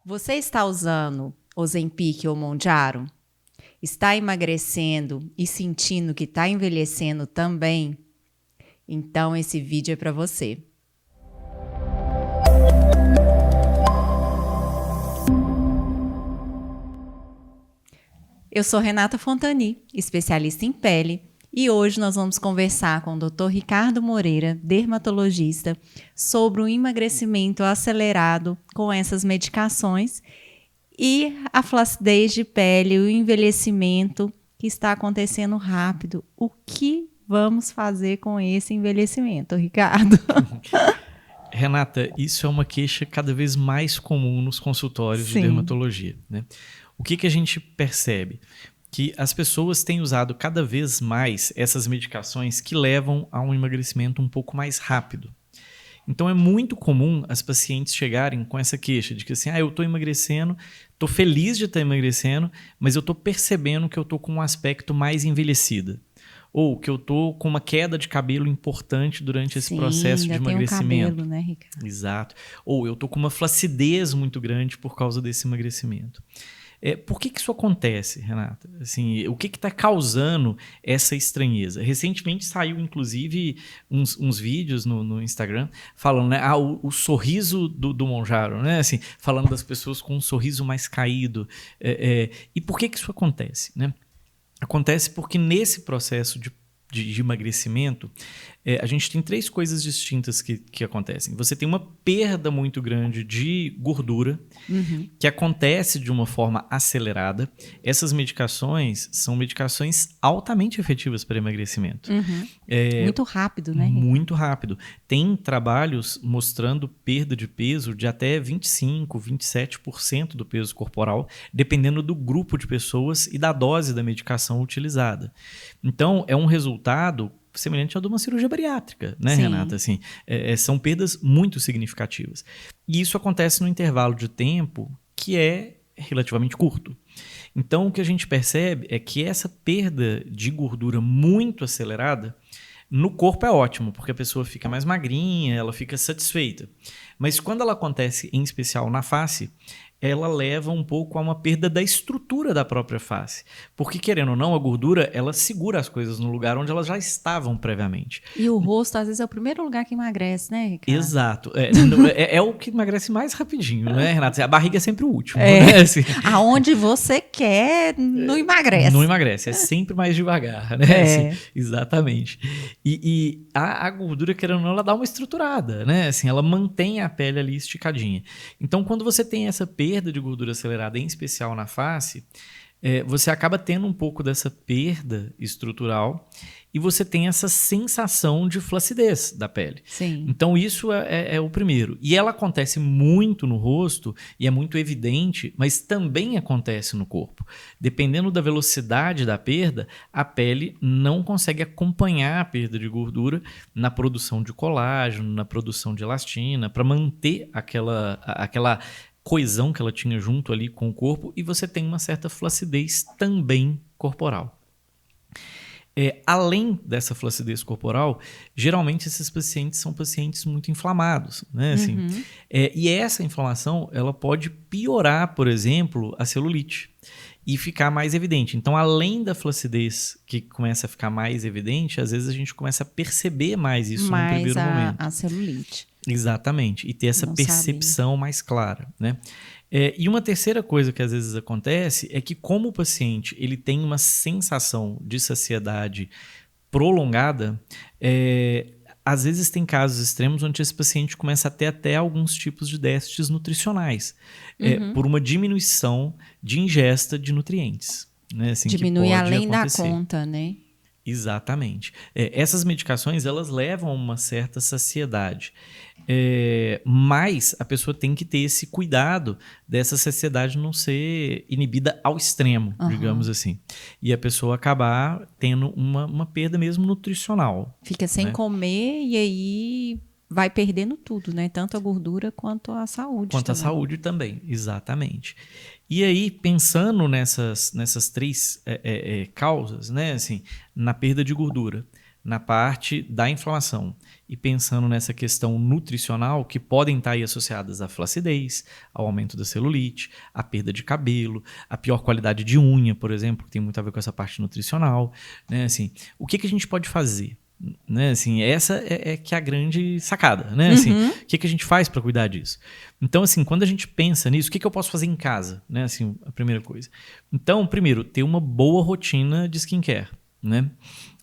Você está usando Ozempic ou Mounjaro? Está emagrecendo e sentindo que está envelhecendo também? Então esse vídeo é para você. Eu sou Renata Fontani, especialista em pele, e hoje nós vamos conversar com o Dr. Ricardo Moreira, dermatologista, sobre o emagrecimento acelerado com essas medicações e a flacidez de pele, o envelhecimento que está acontecendo rápido. O que vamos fazer com esse envelhecimento, Ricardo? Renata, isso é uma queixa cada vez mais comum nos consultórios de dermatologia, né? O que a gente percebe? Que as pessoas têm usado cada vez mais essas medicações que levam a um emagrecimento um pouco mais rápido. Então é muito comum as pacientes chegarem com essa queixa de que assim, eu estou emagrecendo, estou feliz de estar emagrecendo, mas eu estou percebendo que eu estou com um aspecto mais envelhecido. Ou que eu estou com uma queda de cabelo importante durante esse processo de emagrecimento. Cabelo, né, Ricardo? Exato. Ou eu estou com uma flacidez muito grande por causa desse emagrecimento. Por que isso acontece, Renata? Assim, o que está causando essa estranheza? Recentemente saiu, inclusive, uns vídeos no Instagram falando, né, o sorriso do Mounjaro, né? Assim, falando das pessoas com um sorriso mais caído. E por que isso acontece, né? Acontece porque nesse processo de emagrecimento, a gente tem três coisas distintas que acontecem. Você tem uma perda muito grande de gordura, que acontece de uma forma acelerada. Essas medicações são medicações altamente efetivas para emagrecimento. Muito rápido, né? Muito rápido. Tem trabalhos mostrando perda de peso de até 25%, 27% do peso corporal, dependendo do grupo de pessoas e da dose da medicação utilizada. Então, é um resultado semelhante ao de uma cirurgia bariátrica, né, Sim. Renata? Assim, são perdas muito significativas. E isso acontece no intervalo de tempo que é relativamente curto. Então, o que a gente percebe é que essa perda de gordura muito acelerada no corpo é ótimo, porque a pessoa fica mais magrinha, ela fica satisfeita. Mas quando ela acontece, em especial na face, ela leva um pouco a uma perda da estrutura da própria face. Porque, querendo ou não, a gordura, ela segura as coisas no lugar onde elas já estavam previamente. E o rosto, às vezes, é o primeiro lugar que emagrece, né, Ricardo? Exato. É o que emagrece mais rapidinho, né, Renata? A barriga é sempre o último. Né? Assim, aonde você quer, não emagrece. Não emagrece, é sempre mais devagar, né? Assim, exatamente. E a gordura, querendo ou não, ela dá uma estruturada, né? Assim, ela mantém a pele ali esticadinha. Então, quando você tem essa perda de gordura acelerada, em especial na face, você acaba tendo um pouco dessa perda estrutural e você tem essa sensação de flacidez da pele. Sim. Então isso é o primeiro. E ela acontece muito no rosto e é muito evidente, mas também acontece no corpo. Dependendo da velocidade da perda, a pele não consegue acompanhar a perda de gordura na produção de colágeno, na produção de elastina, para manter aquela coesão que ela tinha junto ali com o corpo, e você tem uma certa flacidez também corporal. Além dessa flacidez corporal, geralmente esses pacientes são pacientes muito inflamados, né? Assim, e essa inflamação ela pode piorar, por exemplo, a celulite e ficar mais evidente. Então, além da flacidez que começa a ficar mais evidente, às vezes a gente começa a perceber mais isso no primeiro momento. A celulite. Exatamente, e ter essa percepção mais clara, né? E uma terceira coisa que às vezes acontece é que, como o paciente ele tem uma sensação de saciedade prolongada, às vezes tem casos extremos onde esse paciente começa a ter até alguns tipos de déficits nutricionais, por uma diminuição de ingesta de nutrientes. Né? Assim, diminui que pode além acontecer. da conta, né? Exatamente. Essas medicações elas levam a uma certa saciedade, mas a pessoa tem que ter esse cuidado dessa saciedade não ser inibida ao extremo, digamos assim. E a pessoa acabar tendo uma perda mesmo nutricional. Fica sem comer e aí vai perdendo tudo, né? Tanto a gordura quanto a saúde. Quanto a saúde também, exatamente. E aí, pensando nessas três causas, né? Assim, na perda de gordura, na parte da inflamação e pensando nessa questão nutricional que podem estar aí associadas à flacidez, ao aumento da celulite, à perda de cabelo, à pior qualidade de unha, por exemplo, que tem muito a ver com essa parte nutricional, né? Assim, o que a gente pode fazer? Né, assim, essa é que é a grande sacada, né? Assim, o que a gente faz para cuidar disso? Então, assim, quando a gente pensa nisso, o que eu posso fazer em casa? Né? Assim, a primeira coisa. Então, primeiro, ter uma boa rotina de skincare, né?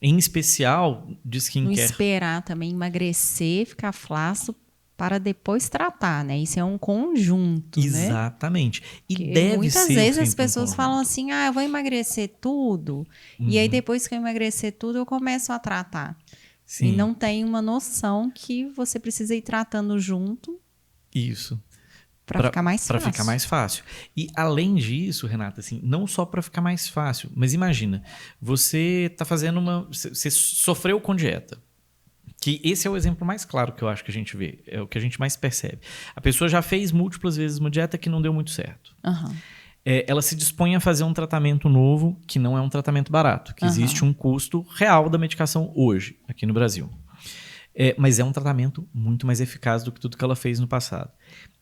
Em especial de skincare. Não esperar também emagrecer, ficar flácido para depois tratar, né? Isso é um conjunto, Exatamente. Né? E Porque deve muitas ser vezes as pessoas falam assim, eu vou emagrecer tudo, e aí depois que eu emagrecer tudo, eu começo a tratar. Sim. E não tem uma noção que você precisa ir tratando junto. Isso. Para ficar mais fácil. Para ficar mais fácil. E além disso, Renata, assim, não só para ficar mais fácil, mas imagina, você tá fazendo você sofreu com dieta. Que esse é o exemplo mais claro que eu acho que a gente vê, é o que a gente mais percebe. A pessoa já fez múltiplas vezes uma dieta que não deu muito certo. Ela se dispõe a fazer um tratamento novo, que não é um tratamento barato, que existe um custo real da medicação hoje, aqui no Brasil. Mas é um tratamento muito mais eficaz do que tudo que ela fez no passado.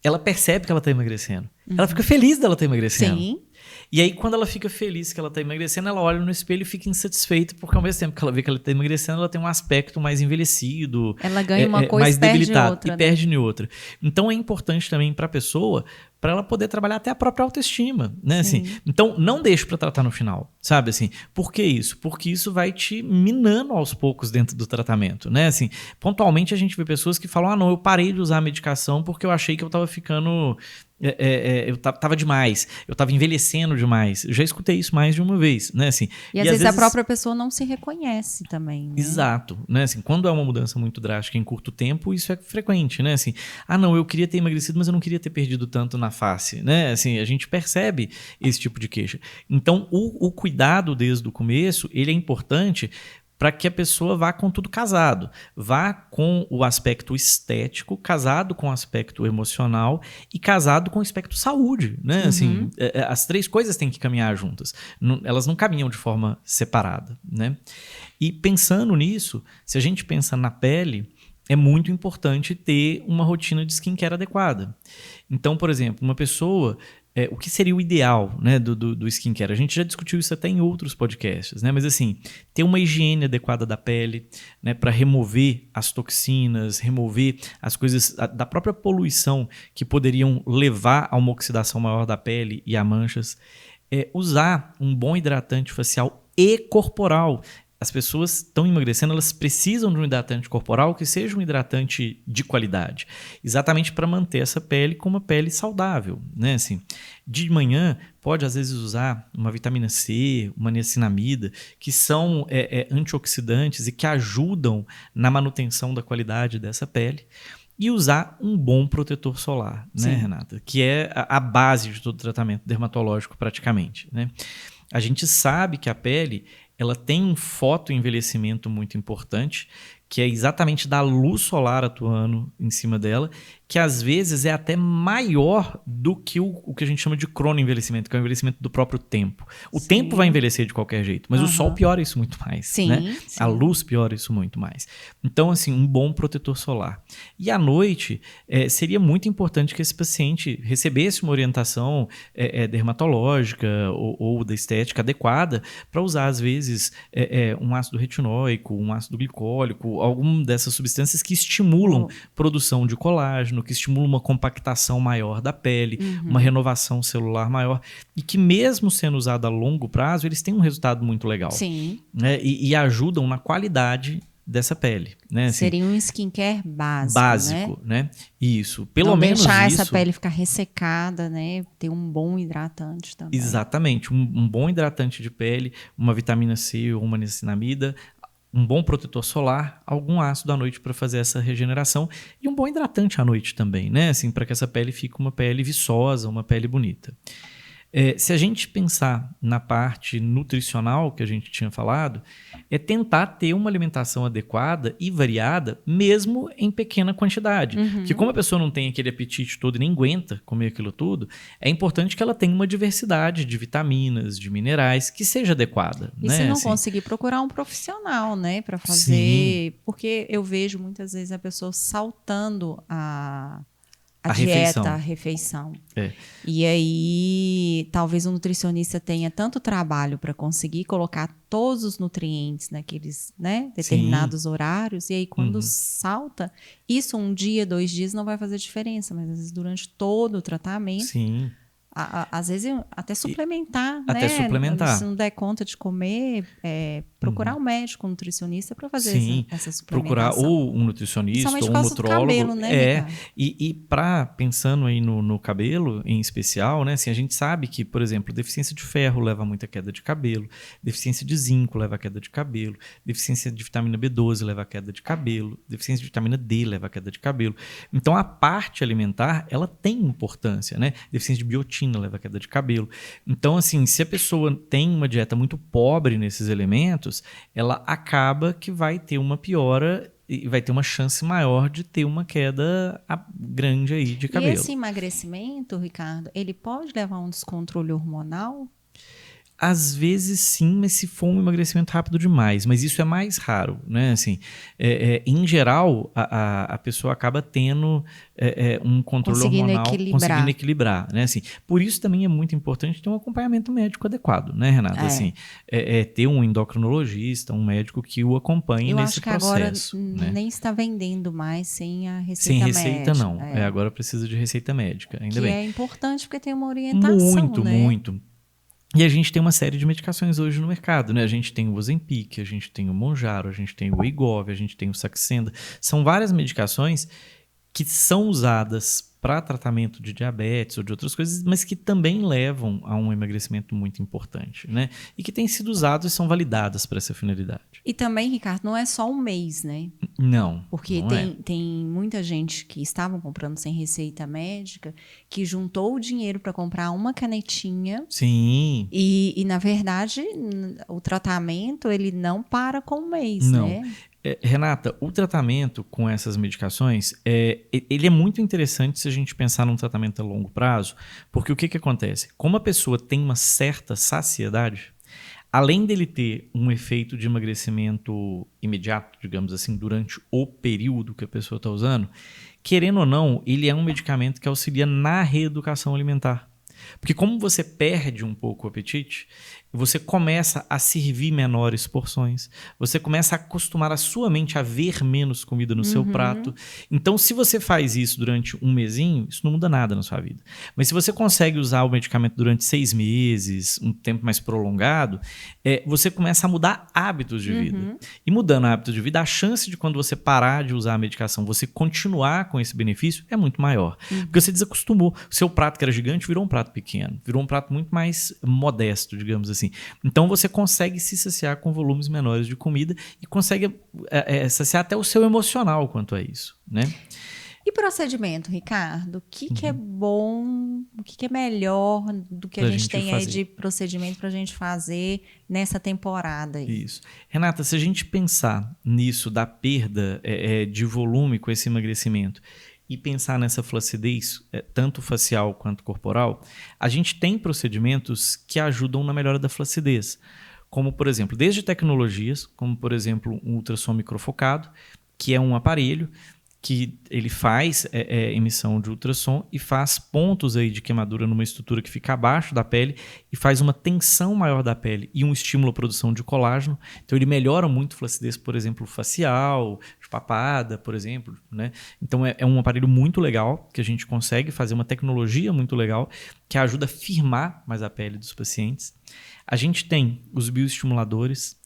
Ela percebe que ela está emagrecendo. Ela fica feliz dela estar emagrecendo. Sim. E aí, quando ela fica feliz que ela está emagrecendo, ela olha no espelho e fica insatisfeita, porque ao mesmo tempo que ela vê que ela está emagrecendo, ela tem um aspecto mais envelhecido. Ela ganha uma coisa mais e perde debilitado, outra. E perde em outra. Então, é importante também para a pessoa, para ela poder trabalhar até a própria autoestima, né? Assim, então, não deixe para tratar no final, sabe? Assim, por que isso? Porque isso vai te minando aos poucos dentro do tratamento, né? Assim, pontualmente a gente vê pessoas que falam, não, eu parei de usar a medicação porque eu achei que eu estava ficando... eu tava demais, eu tava envelhecendo demais. Eu já escutei isso mais de uma vez, né? Assim, e às vezes a própria pessoa não se reconhece também, né? Exato, né? Assim, quando é uma mudança muito drástica em curto tempo, isso é frequente, né? Assim, não, eu queria ter emagrecido, mas eu não queria ter perdido tanto na face, né? Assim, a gente percebe esse tipo de queixa. Então, o cuidado desde o começo, ele é importante para que a pessoa vá com tudo casado. Vá com o aspecto estético, casado com o aspecto emocional e casado com o aspecto saúde, né? Assim, as três coisas têm que caminhar juntas. Elas não caminham de forma separada, né? E pensando nisso, se a gente pensa na pele, é muito importante ter uma rotina de skincare adequada. Então, por exemplo, uma pessoa... o que seria o ideal, né, do skincare? A gente já discutiu isso até em outros podcasts, né? Mas assim, ter uma higiene adequada da pele, né, para remover as toxinas, remover as coisas da própria poluição que poderiam levar a uma oxidação maior da pele e a manchas. Usar um bom hidratante facial e corporal. As pessoas estão emagrecendo, elas precisam de um hidratante corporal que seja um hidratante de qualidade, exatamente para manter essa pele com uma pele saudável, né? Assim, de manhã, pode às vezes usar uma vitamina C, uma niacinamida, que são antioxidantes e que ajudam na manutenção da qualidade dessa pele. E usar um bom protetor solar, né, Renata? Que é a base de todo tratamento dermatológico praticamente, né? A gente sabe que a pele... ela tem um fotoenvelhecimento muito importante, que é exatamente da luz solar atuando em cima dela, que às vezes é até maior do que o que a gente chama de cronoenvelhecimento, que é o envelhecimento do próprio tempo. O tempo vai envelhecer de qualquer jeito, mas o sol piora isso muito mais. Né? A luz piora isso muito mais. Então, assim, um bom protetor solar. E à noite, seria muito importante que esse paciente recebesse uma orientação dermatológica ou da estética adequada para usar, às vezes, um ácido retinóico, um ácido glicólico, alguma dessas substâncias que estimulam produção de colágeno, que estimulam uma compactação maior da pele, uma renovação celular maior, e que mesmo sendo usado a longo prazo, eles têm um resultado muito legal. Sim. Né? E ajudam na qualidade dessa pele. Né? Assim, seria um skincare básico, né? Isso. Pelo não menos deixar isso, essa pele ficar ressecada, né? Ter um bom hidratante também. Exatamente. Um bom hidratante de pele, uma vitamina C ou uma niacinamida, um bom protetor solar, algum ácido à noite para fazer essa regeneração e um bom hidratante à noite também, né? Assim, para que essa pele fique uma pele viçosa, uma pele bonita. Se a gente pensar na parte nutricional que a gente tinha falado, é tentar ter uma alimentação adequada e variada, mesmo em pequena quantidade. Porque como a pessoa não tem aquele apetite todo e nem aguenta comer aquilo tudo, é importante que ela tenha uma diversidade de vitaminas, de minerais, que seja adequada. E né? se não Assim, conseguir, procurar um profissional, né, para fazer. Sim. Porque eu vejo muitas vezes a pessoa saltando a A dieta, refeição. a refeição. É. E aí, talvez o nutricionista tenha tanto trabalho para conseguir colocar todos os nutrientes naqueles, né, determinados horários, e aí quando salta, isso um dia, 2 dias não vai fazer diferença, mas às vezes durante todo o tratamento, Sim. às vezes até suplementar, até né? suplementar. Se não der conta de comer, procurar um médico, um nutricionista para fazer Sim, essa procurar suplementação. ou um nutricionista Principalmente ou por um causa do nutrólogo. cabelo, né, Ricardo? E pensando aí no cabelo em especial, né? Assim, a gente sabe que, por exemplo, deficiência de ferro leva a muita queda de cabelo, deficiência de zinco leva a queda de cabelo, deficiência de vitamina B12 leva a queda de cabelo, deficiência de vitamina D leva a queda de cabelo. Então a parte alimentar, ela tem importância, né? Deficiência de biotina leva a queda de cabelo. Então, assim, se a pessoa tem uma dieta muito pobre nesses elementos, ela acaba que vai ter uma piora e vai ter uma chance maior de ter uma queda grande aí de cabelo. E esse emagrecimento, Ricardo, ele pode levar a um descontrole hormonal? Às vezes sim, mas se for um emagrecimento rápido demais. Mas isso é mais raro, né? Assim, em geral, a pessoa acaba tendo um controle hormonal, conseguindo equilibrar, né? Assim, por isso também é muito importante ter um acompanhamento médico adequado, né, Renata? Assim, ter um endocrinologista, um médico que o acompanhe nesse processo. Eu acho que agora nem está vendendo mais sem a receita médica. Sem receita, não. Agora precisa de receita médica, ainda bem. Que é importante porque tem uma orientação, muito, né? Muito. E a gente tem uma série de medicações hoje no mercado, né? A gente tem o Ozempic, a gente tem o Mounjaro, a gente tem o Wegovy, a gente tem o Saxenda. São várias medicações que são usadas para tratamento de diabetes ou de outras coisas, mas que também levam a um emagrecimento muito importante, né? E que têm sido usadas e são validadas para essa finalidade. E também, Ricardo, não é só um mês, né? Não. Porque não tem muita gente que estavam comprando sem receita médica, que juntou o dinheiro para comprar uma canetinha. Sim. E, na verdade, o tratamento, ele não para com um mês, né? Renata, o tratamento com essas medicações, ele é muito interessante se a gente pensar num tratamento a longo prazo, porque o que acontece? Como a pessoa tem uma certa saciedade, além dele ter um efeito de emagrecimento imediato, digamos assim, durante o período que a pessoa está usando, querendo ou não, ele é um medicamento que auxilia na reeducação alimentar. Porque como você perde um pouco o apetite, você começa a servir menores porções, você começa a acostumar a sua mente a ver menos comida no seu prato. Então, se você faz isso durante um mesinho, isso não muda nada na sua vida. Mas se você consegue usar o medicamento durante 6 meses, um tempo mais prolongado, você começa a mudar hábitos de vida. E mudando hábitos de vida, a chance de quando você parar de usar a medicação, você continuar com esse benefício é muito maior. Porque você desacostumou. O seu prato que era gigante virou um prato pequeno, virou um prato muito mais modesto, digamos assim. Então você consegue se saciar com volumes menores de comida e consegue saciar até o seu emocional quanto a isso, né? E procedimento, Ricardo? O que é bom, o que é melhor do que a gente tem aí de procedimento para a gente fazer nessa temporada aí? Isso. Renata, se a gente pensar nisso da perda de volume com esse emagrecimento e pensar nessa flacidez, tanto facial quanto corporal, a gente tem procedimentos que ajudam na melhora da flacidez. Como, por exemplo, desde tecnologias, como, por exemplo, um ultrassom microfocado, que é um aparelho que ele faz emissão de ultrassom e faz pontos aí de queimadura numa estrutura que fica abaixo da pele e faz uma tensão maior da pele e um estímulo à produção de colágeno. Então ele melhora muito a flacidez, por exemplo, facial, de papada, por exemplo, né? Então é um aparelho muito legal que a gente consegue fazer, uma tecnologia muito legal que ajuda a firmar mais a pele dos pacientes. A gente tem os bioestimuladores.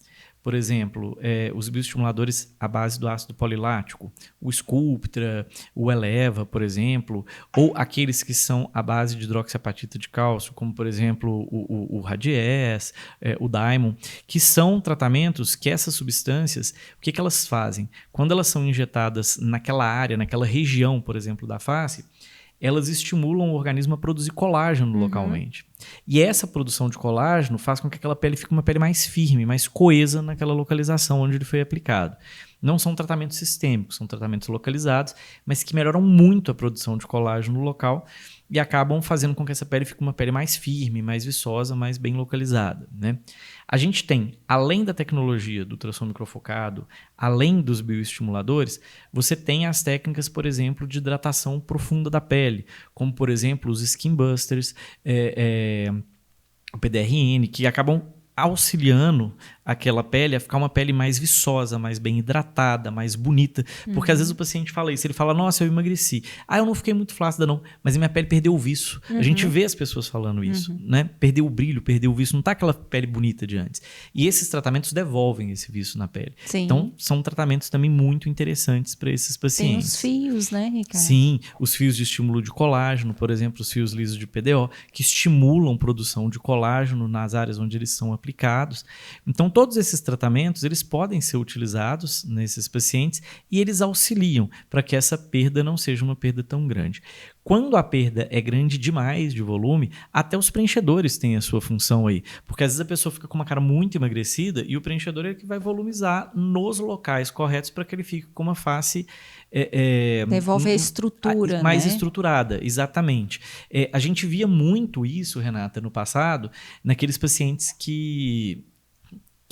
Por exemplo, os bioestimuladores à base do ácido polilático, o Sculptra, o Eleva, por exemplo, ou aqueles que são à base de hidroxiapatita de cálcio, como, por exemplo, o Radies, o Daimon, que são tratamentos que essas substâncias, o que elas fazem? Quando elas são injetadas naquela área, naquela região, por exemplo, da face, elas estimulam o organismo a produzir colágeno localmente. E essa produção de colágeno faz com que aquela pele fique uma pele mais firme, mais coesa naquela localização onde ele foi aplicado. Não são tratamentos sistêmicos, são tratamentos localizados, mas que melhoram muito a produção de colágeno no local e acabam fazendo com que essa pele fique uma pele mais firme, mais viçosa, mais bem localizada, né? A gente tem, além da tecnologia do ultrassom microfocado, além dos bioestimuladores, você tem as técnicas, por exemplo, de hidratação profunda da pele, como, por exemplo, os skin busters, o PDRN, que acabam auxiliando aquela pele a ficar uma pele mais viçosa, mais bem hidratada, mais bonita. Porque às vezes o paciente fala isso, ele fala, nossa, eu emagreci. Eu não fiquei muito flácida não, mas a minha pele perdeu o viço. A gente vê as pessoas falando isso, né? Perdeu o brilho, perdeu o viço, não tá aquela pele bonita de antes. E esses tratamentos devolvem esse viço na pele. Sim. Então, são tratamentos também muito interessantes para esses pacientes. Tem os fios, né, Ricardo? Sim, os fios de estímulo de colágeno, por exemplo, os fios lisos de PDO, que estimulam a produção de colágeno nas áreas onde eles são aplicados. Então, todos esses tratamentos, eles podem ser utilizados nesses pacientes e eles auxiliam para que essa perda não seja uma perda tão grande. Quando a perda é grande demais de volume, até os preenchedores têm a sua função aí. Porque às vezes a pessoa fica com uma cara muito emagrecida e o preenchedor é que vai volumizar nos locais corretos para que ele fique com uma face... devolve a estrutura, mais né? estruturada, exatamente. A gente via muito isso, Renata, no passado, naqueles pacientes que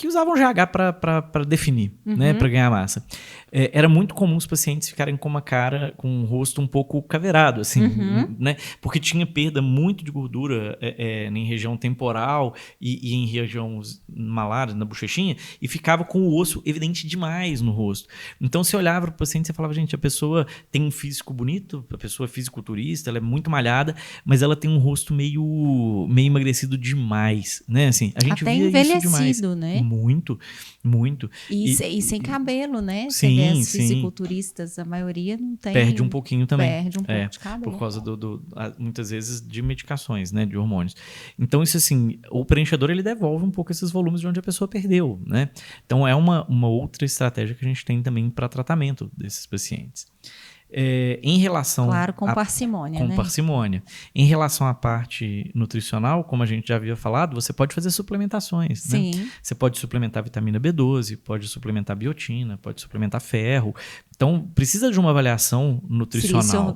usavam GH para definir, né, para ganhar massa. Era muito comum os pacientes ficarem com uma cara, com um rosto um pouco caveirado, assim, né? Porque tinha perda muito de gordura em região temporal e em região malar, na bochechinha, e ficava com o osso evidente demais no rosto. Então, você olhava para o paciente e falava, gente, a pessoa tem um físico bonito, a pessoa é fisiculturista, ela é muito malhada, mas ela tem um rosto meio emagrecido demais, né? Assim, a gente até via envelhecido, isso demais. né? Muito, muito. E sem cabelo, né? Sim, Você vê as fisiculturistas, a maioria não tem. Perde um pouquinho também. Perde um pouco de cabelo. Por causa muitas vezes, de medicações, né? De hormônios. Então, isso assim, o preenchedor, ele devolve um pouco esses volumes de onde a pessoa perdeu, né? Então, é uma outra estratégia que a gente tem também para tratamento desses pacientes. Em relação... Claro, com parcimônia, né? Com parcimônia. Em relação à parte nutricional, como a gente já havia falado, você pode fazer suplementações, Sim. né? Você pode suplementar vitamina B12, pode suplementar biotina, pode suplementar ferro. Então, precisa de uma avaliação nutricional.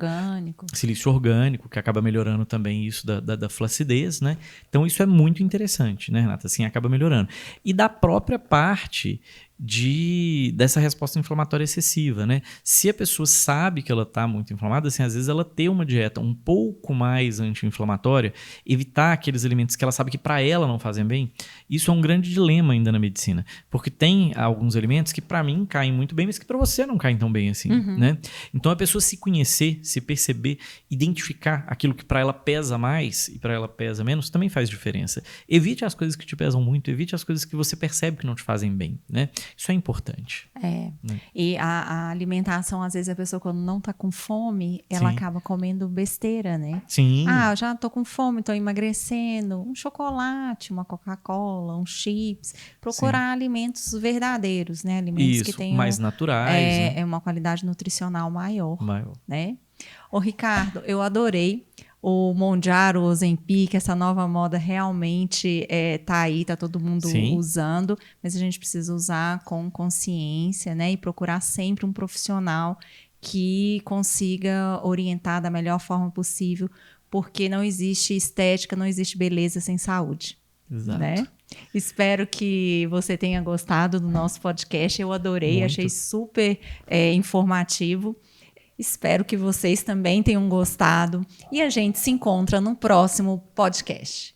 Silício orgânico, que acaba melhorando também isso da flacidez, né? Então, isso é muito interessante, né, Renata? Assim, acaba melhorando. E da própria parte dessa resposta inflamatória excessiva, né? Se a pessoa sabe que ela está muito inflamada, assim, às vezes ela ter uma dieta um pouco mais anti-inflamatória, evitar aqueles alimentos que ela sabe que para ela não fazem bem, isso é um grande dilema ainda na medicina, porque tem alguns alimentos que para mim caem muito bem, mas que para você não caem tão bem assim, né? Então a pessoa se conhecer, se perceber, identificar aquilo que para ela pesa mais e para ela pesa menos, também faz diferença. Evite as coisas que te pesam muito, evite as coisas que você percebe que não te fazem bem, né? Isso é importante. Né? E a alimentação, às vezes a pessoa quando não tá com fome, ela acaba comendo besteira, né? Sim. Eu já tô com fome, tô emagrecendo. Um chocolate, uma Coca-Cola, um chips. Procurar alimentos verdadeiros, né? Alimentos que tenham mais naturais. Né? Uma qualidade nutricional maior. Né? Ô, Ricardo, eu adorei. O Mounjaro, o Ozempic, essa nova moda realmente tá aí, tá todo mundo usando, mas a gente precisa usar com consciência, né? E procurar sempre um profissional que consiga orientar da melhor forma possível, porque não existe estética, não existe beleza sem saúde. Exato. Né? Espero que você tenha gostado do nosso podcast. Eu adorei, muito. Achei super informativo. Espero que vocês também tenham gostado. E a gente se encontra no próximo podcast.